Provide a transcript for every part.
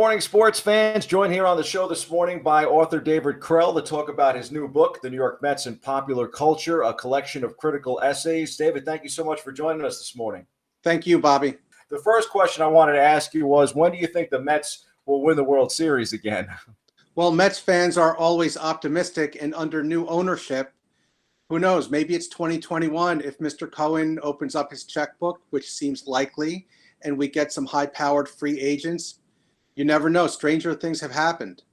morning, sports fans. Joined here on the show this morning by author David Krell to talk about his new book, The New York Mets and Popular Culture, a collection of critical essays. David, thank you so much for joining us this morning. Thank you, Bobby. The first question I wanted to ask you was, when do you think the Mets will win the World Series again? Well, Mets fans are always optimistic, and under new ownership, who knows, maybe it's 2021 if Mr. Cohen opens up his checkbook, which seems likely, and we get some high-powered free agents. You never know. Stranger things have happened.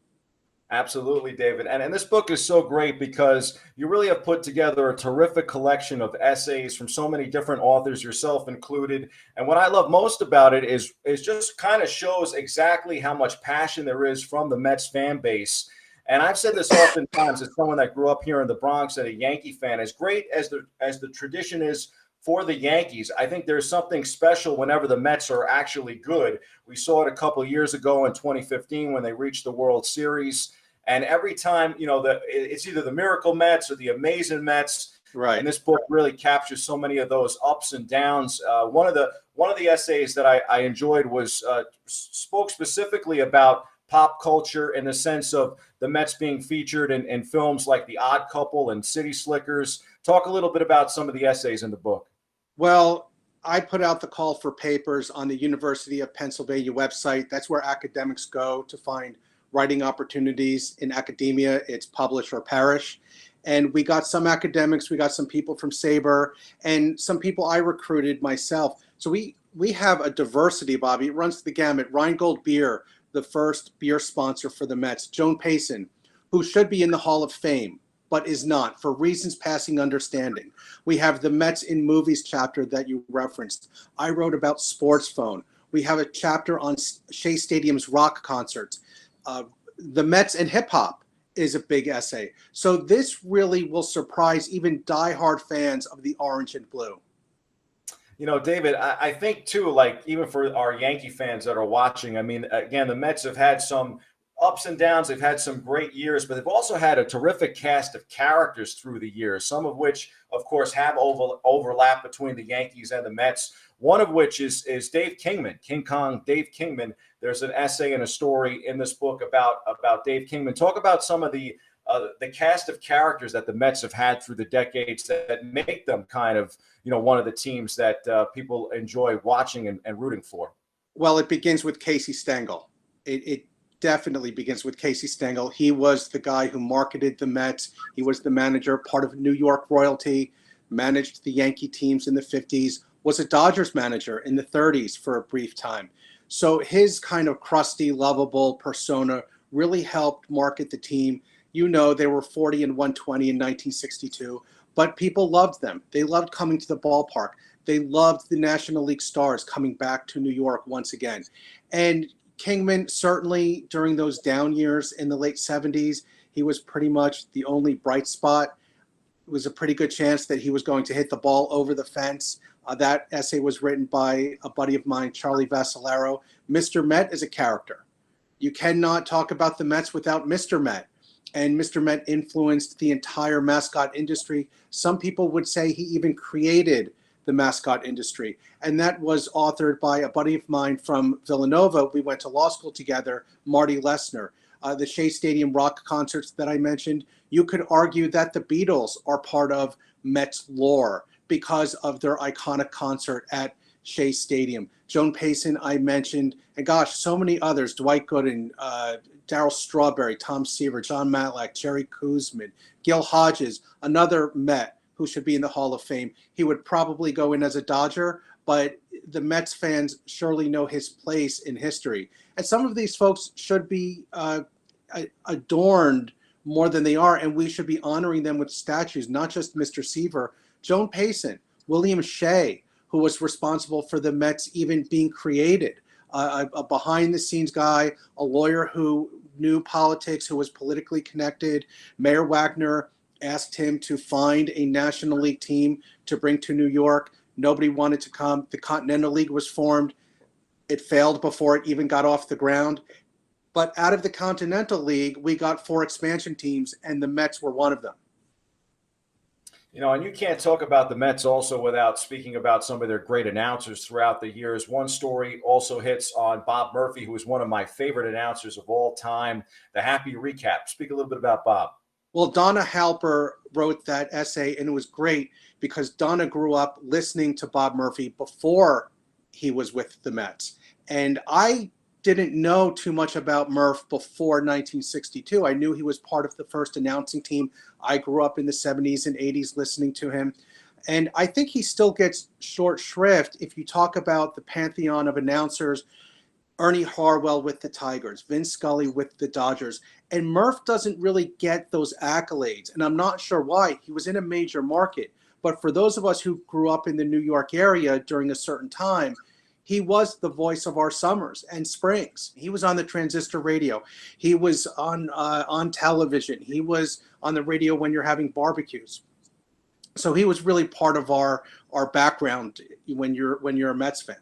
Absolutely, David. And this book is so great because you really have put together a terrific collection of essays from so many different authors, yourself included. And what I love most about it is just kind of shows exactly how much passion there is from the Mets fan base. And I've said this oftentimes as someone that grew up here in the Bronx and a Yankee fan, as great as the tradition is for the Yankees, I think there's something special whenever the Mets are actually good. We saw it a couple of years ago in 2015 when they reached the World Series. And every time, it's either the Miracle Mets or the Amazing Mets. Right. And this book really captures so many of those ups and downs. One of the essays that I enjoyed was spoke specifically about pop culture in the sense of the Mets being featured in films like The Odd Couple and City Slickers. Talk a little bit about some of the essays in the book. Well, I put out the call for papers on the University of Pennsylvania website. That's where academics go to find writing opportunities in academia. It's publish or perish. And we got some academics, we got some people from SABR, and some people I recruited myself. So we have a diversity, Bobby. It runs the gamut. Rheingold Beer, the first beer sponsor for the Mets. Joan Payson, who should be in the Hall of Fame, but is not for reasons passing understanding. We have the Mets in Movies chapter that you referenced. I wrote about Sports Phone. We have a chapter on Shea Stadium's rock concerts. The Mets and hip hop is a big essay. So this really will surprise even diehard fans of the orange and blue. David, I think too, like even for our Yankee fans that are watching, I mean, again, the Mets have had some ups and downs. They've had some great years, but they've also had a terrific cast of characters through the years, some of which, of course, have overlap between the Yankees and the Mets. One of which is Dave Kingman, King Kong Dave Kingman. There's an essay and a story in this book about Dave Kingman. Talk about some of the cast of characters that the Mets have had through the decades that make them kind of, one of the teams that people enjoy watching and rooting for. Well, it begins with Casey Stengel. It definitely begins with Casey Stengel. He was the guy who marketed the Mets. He was the manager, part of New York royalty, managed the Yankee teams in the 50s, was a Dodgers manager in the 30s for a brief time. So his kind of crusty, lovable persona really helped market the team. They were 40 and 120 in 1962, but people loved them. They loved coming to the ballpark. They loved the National League stars coming back to New York once again. And Kingman, certainly during those down years in the late 70s, he was pretty much the only bright spot. It was a pretty good chance that he was going to hit the ball over the fence. That essay was written by a buddy of mine, Charlie Vassalaro. Mr. Met is a character. You cannot talk about the Mets without Mr. Met. And Mr. Met influenced the entire mascot industry. Some people would say he even created the mascot industry. And that was authored by a buddy of mine from Villanova. We went to law school together, Marty Lesnar. The Shea Stadium rock concerts that I mentioned, you could argue that the Beatles are part of Mets lore because of their iconic concert at Shea Stadium. Joan Payson, I mentioned, and gosh, so many others, Dwight Gooden, Darryl Strawberry, Tom Seaver, John Matlack, Jerry Koosman, Gil Hodges, another Met who should be in the Hall of Fame. He would probably go in as a Dodger, but the Mets fans surely know his place in history. And some of these folks should be adorned more than they are, and we should be honoring them with statues, not just Mr. Seaver. Joan Payson, William Shea, who was responsible for the Mets even being created, a behind-the-scenes guy, a lawyer who knew politics, who was politically connected. Mayor Wagner asked him to find a National League team to bring to New York. Nobody wanted to come. The Continental League was formed. It failed before it even got off the ground. But out of the Continental League, we got 4 expansion teams, and the Mets were one of them. You know, and you can't talk about the Mets also without speaking about some of their great announcers throughout the years. One story also hits on Bob Murphy, who is one of my favorite announcers of all time, the Happy Recap. Speak a little bit about Bob. Well, Donna Halper wrote that essay, and it was great because Donna grew up listening to Bob Murphy before he was with the Mets. And I didn't know too much about Murph before 1962. I knew he was part of the first announcing team. I grew up in the 70s and 80s listening to him. And I think he still gets short shrift if you talk about the pantheon of announcers. Ernie Harwell with the Tigers, Vince Scully with the Dodgers. And Murph doesn't really get those accolades. And I'm not sure why. He was in a major market. But for those of us who grew up in the New York area during a certain time, he was the voice of our summers and springs. He was on the transistor radio. He was on television. He was on the radio when you're having barbecues. So he was really part of our background when you're a Mets fan.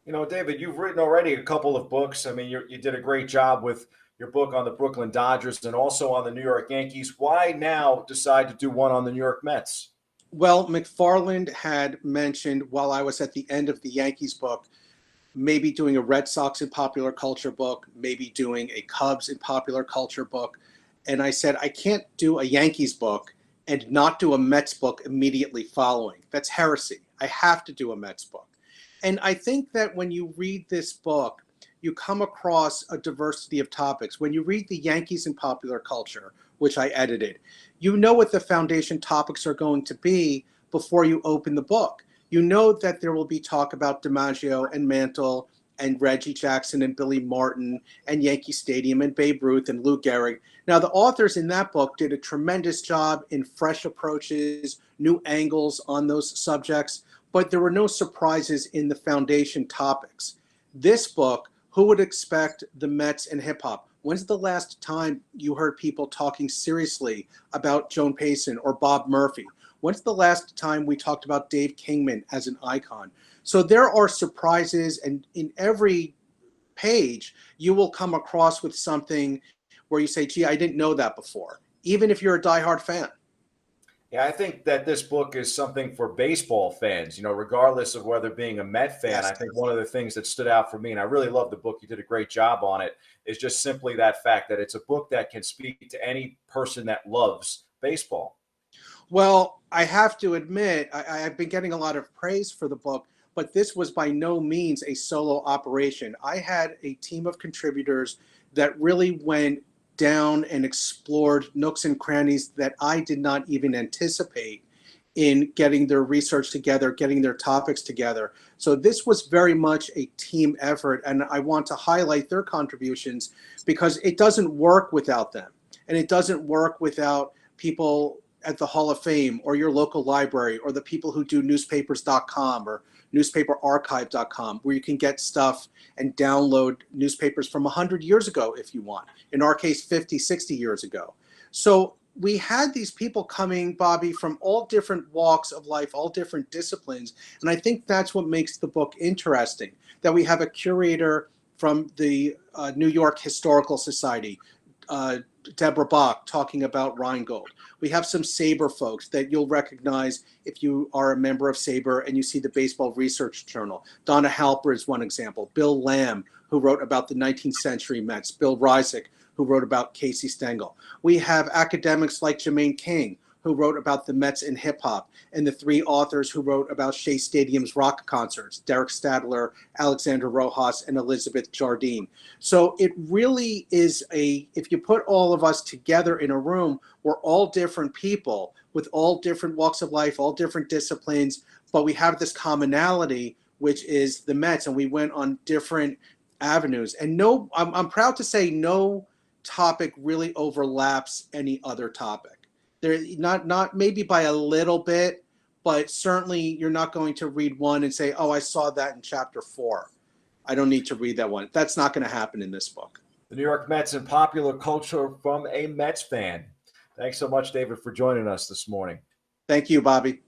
You know, David, you've written already a couple of books. I mean, you did a great job with your book on the Brooklyn Dodgers and also on the New York Yankees. Why now decide to do one on the New York Mets? Well, McFarland had mentioned while I was at the end of the Yankees book, maybe doing a Red Sox and popular culture book, maybe doing a Cubs and popular culture book. And I said, I can't do a Yankees book and not do a Mets book immediately following. That's heresy. I have to do a Mets book. And I think that when you read this book, you come across a diversity of topics. When you read the Yankees and popular culture, which I edited, you know what the foundation topics are going to be before you open the book. You know that there will be talk about DiMaggio and Mantle and Reggie Jackson and Billy Martin and Yankee Stadium and Babe Ruth and Lou Gehrig. Now, the authors in that book did a tremendous job in fresh approaches, new angles on those subjects, but there were no surprises in the foundation topics. This book, who would expect the Mets and hip hop? When's the last time you heard people talking seriously about Joan Payson or Bob Murphy? When's the last time we talked about Dave Kingman as an icon? So there are surprises, and in every page, you will come across with something where you say, gee, I didn't know that before, even if you're a diehard fan. Yeah, I think that this book is something for baseball fans, you know, regardless of whether being a Met fan. Yes. I think one of the things that stood out for me, and I really love the book, you did a great job on it, is just simply that fact that it's a book that can speak to any person that loves baseball. Well, I have to admit, I've been getting a lot of praise for the book, but this was by no means a solo operation. I had a team of contributors that really went down and explored nooks and crannies that I did not even anticipate in getting their research together, getting their topics together. So this was very much a team effort, and I want to highlight their contributions because it doesn't work without them, and it doesn't work without people at the Hall of Fame or your local library or the people who do newspapers.com or newspaperarchive.com, where you can get stuff and download newspapers from 100 years ago if you want. In our case, 50, 60 years ago. So we had these people coming, Bobby, from all different walks of life, all different disciplines. And I think that's what makes the book interesting, that we have a curator from the New York Historical Society, Deborah Bach, talking about Rheingold. We have some SABR folks that you'll recognize if you are a member of SABR and you see the Baseball Research Journal. Donna Halper is one example. Bill Lamb, who wrote about the 19th century Mets. Bill Reisig, who wrote about Casey Stengel. We have academics like Jermaine King, who wrote about the Mets and hip hop, and the three authors who wrote about Shea Stadium's rock concerts, Derek Stadler, Alexander Rojas, and Elizabeth Jardine. So it really is if you put all of us together in a room, we're all different people with all different walks of life, all different disciplines, but we have this commonality, which is the Mets, and we went on different avenues. And I'm proud to say no topic really overlaps any other topic. They're not maybe by a little bit, but certainly you're not going to read one and say, oh, I saw that in chapter 4. I don't need to read that one. That's not going to happen in this book. The New York Mets and popular culture from a Mets fan. Thanks so much, David, for joining us this morning. Thank you, Bobby.